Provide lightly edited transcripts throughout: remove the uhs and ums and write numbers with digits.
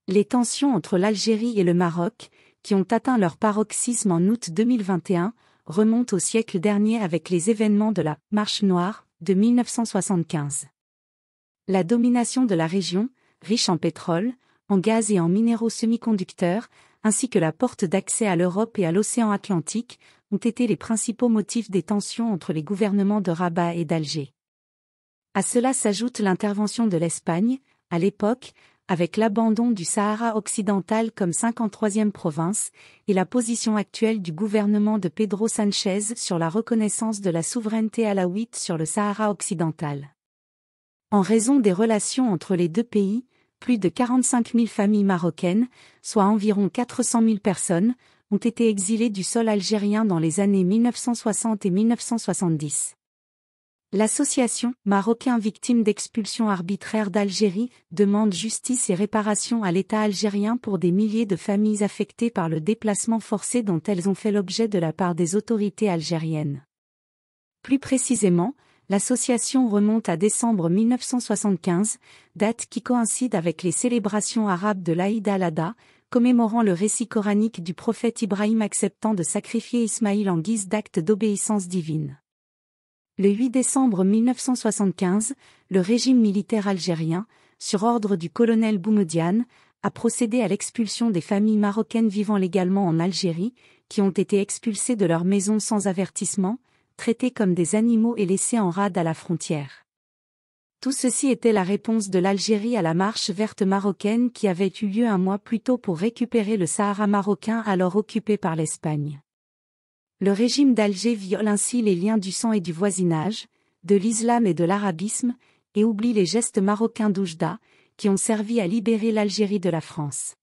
Les tensions entre l'Algérie et le Maroc, qui ont atteint leur paroxysme en août 2021, remontent au siècle dernier avec les événements de la « Marche noire » de 1975. La domination de la région, riche en pétrole, en gaz et en minéraux semi-conducteurs, ainsi que la porte d'accès à l'Europe et à l'océan Atlantique, ont été les principaux motifs des tensions entre les gouvernements de Rabat et d'Alger. À cela s'ajoute l'intervention de l'Espagne, à l'époque, avec l'abandon du Sahara occidental comme 53e province, et la position actuelle du gouvernement de Pedro Sánchez sur la reconnaissance de la souveraineté alaouite sur le Sahara occidental. En raison des relations entre les deux pays, plus de 45 000 familles marocaines, soit environ 400 000 personnes, ont été exilées du sol algérien dans les années 1960 et 1970. L'association Marocains victimes d'expulsion arbitraire d'Algérie demande justice et réparation à l'État algérien pour des milliers de familles affectées par le déplacement forcé dont elles ont fait l'objet de la part des autorités algériennes. Plus précisément, l'association remonte à décembre 1975, date qui coïncide avec les célébrations arabes de l'Aïd al-Adha, commémorant le récit coranique du prophète Ibrahim acceptant de sacrifier Ismaïl en guise d'acte d'obéissance divine. Le 8 décembre 1975, le régime militaire algérien, sur ordre du colonel Boumedienne, a procédé à l'expulsion des familles marocaines vivant légalement en Algérie, qui ont été expulsées de leurs maisons sans avertissement, traitées comme des animaux et laissées en rade à la frontière. Tout ceci était la réponse de l'Algérie à la marche verte marocaine qui avait eu lieu un mois plus tôt pour récupérer le Sahara marocain alors occupé par l'Espagne. Le régime d'Alger viole ainsi les liens du sang et du voisinage, de l'islam et de l'arabisme, et oublie les gestes marocains d'Oujda, qui ont servi à libérer l'Algérie de la France.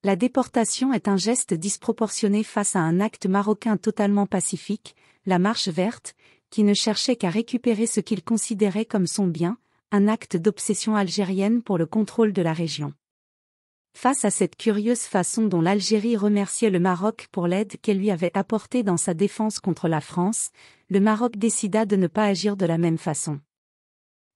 La déportation est un geste disproportionné face à un acte marocain totalement pacifique, la marche verte, qui ne cherchait qu'à récupérer ce qu'il considérait comme son bien, un acte d'obsession algérienne pour le contrôle de la région. Face à cette curieuse façon dont l'Algérie remerciait le Maroc pour l'aide qu'elle lui avait apportée dans sa défense contre la France, le Maroc décida de ne pas agir de la même façon.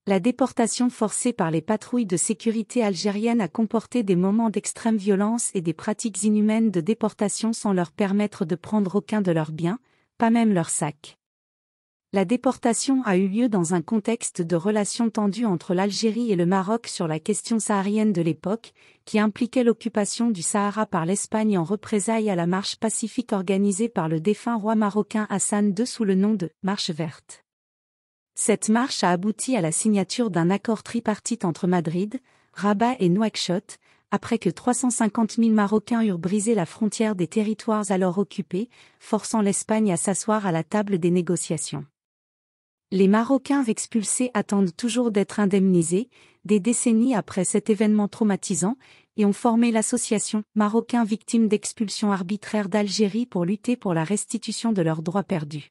La déportation forcée par les patrouilles de sécurité algériennes a comporté des moments d'extrême violence et des pratiques inhumaines de déportation sans leur permettre de prendre aucun de leurs biens, pas même leurs sacs. La déportation a eu lieu dans un contexte de relations tendues entre l'Algérie et le Maroc sur la question saharienne de l'époque, qui impliquait l'occupation du Sahara par l'Espagne en représailles à la marche pacifique organisée par le défunt roi marocain Hassan II sous le nom de « Marche verte ». Cette marche a abouti à la signature d'un accord tripartite entre Madrid, Rabat et Nouakchott, après que 350 000 Marocains eurent brisé la frontière des territoires alors occupés, forçant l'Espagne à s'asseoir à la table des négociations. Les Marocains expulsés attendent toujours d'être indemnisés, des décennies après cet événement traumatisant, et ont formé l'association Marocains victimes d'expulsion arbitraire d'Algérie pour lutter pour la restitution de leurs droits perdus.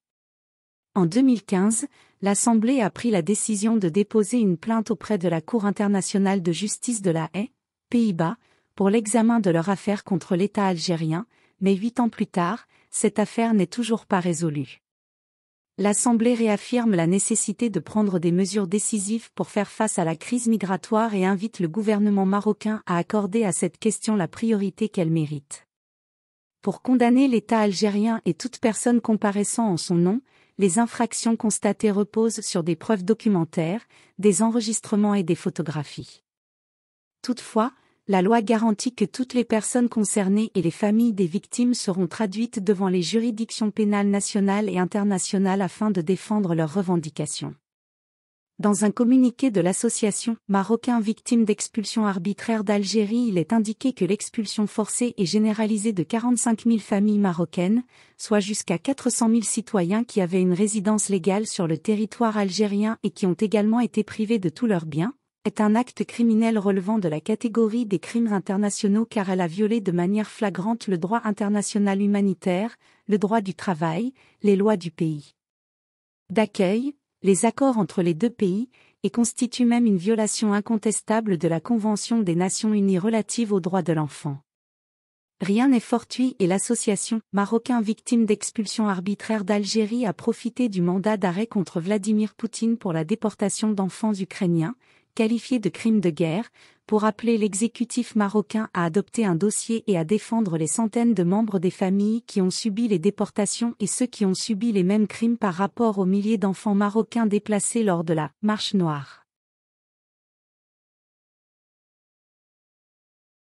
En 2015, l'Assemblée a pris la décision de déposer une plainte auprès de la Cour internationale de justice de La Haye, Pays-Bas, pour l'examen de leur affaire contre l'État algérien, mais 8 ans plus tard, cette affaire n'est toujours pas résolue. L'Assemblée réaffirme la nécessité de prendre des mesures décisives pour faire face à la crise migratoire et invite le gouvernement marocain à accorder à cette question la priorité qu'elle mérite. Pour condamner l'État algérien et toute personne comparaissant en son nom, les infractions constatées reposent sur des preuves documentaires, des enregistrements et des photographies. Toutefois, la loi garantit que toutes les personnes concernées et les familles des victimes seront traduites devant les juridictions pénales nationales et internationales afin de défendre leurs revendications. Dans un communiqué de l'association Marocains victimes d'expulsion arbitraire d'Algérie, il est indiqué que l'expulsion forcée et généralisée de 45 000 familles marocaines, soit jusqu'à 400 000 citoyens qui avaient une résidence légale sur le territoire algérien et qui ont également été privés de tous leurs biens, est un acte criminel relevant de la catégorie des crimes internationaux car elle a violé de manière flagrante le droit international humanitaire, le droit du travail, les lois du pays d'accueil, les accords entre les deux pays, et constitue même une violation incontestable de la Convention des Nations Unies relative aux droits de l'enfant. Rien n'est fortuit et l'association Marocains victimes d'expulsion arbitraire d'Algérie a profité du mandat d'arrêt contre Vladimir Poutine pour la déportation d'enfants ukrainiens, qualifiés de crimes de guerre, pour appeler l'exécutif marocain à adopter un dossier et à défendre les centaines de membres des familles qui ont subi les déportations et ceux qui ont subi les mêmes crimes par rapport aux milliers d'enfants marocains déplacés lors de la « Marche noire ».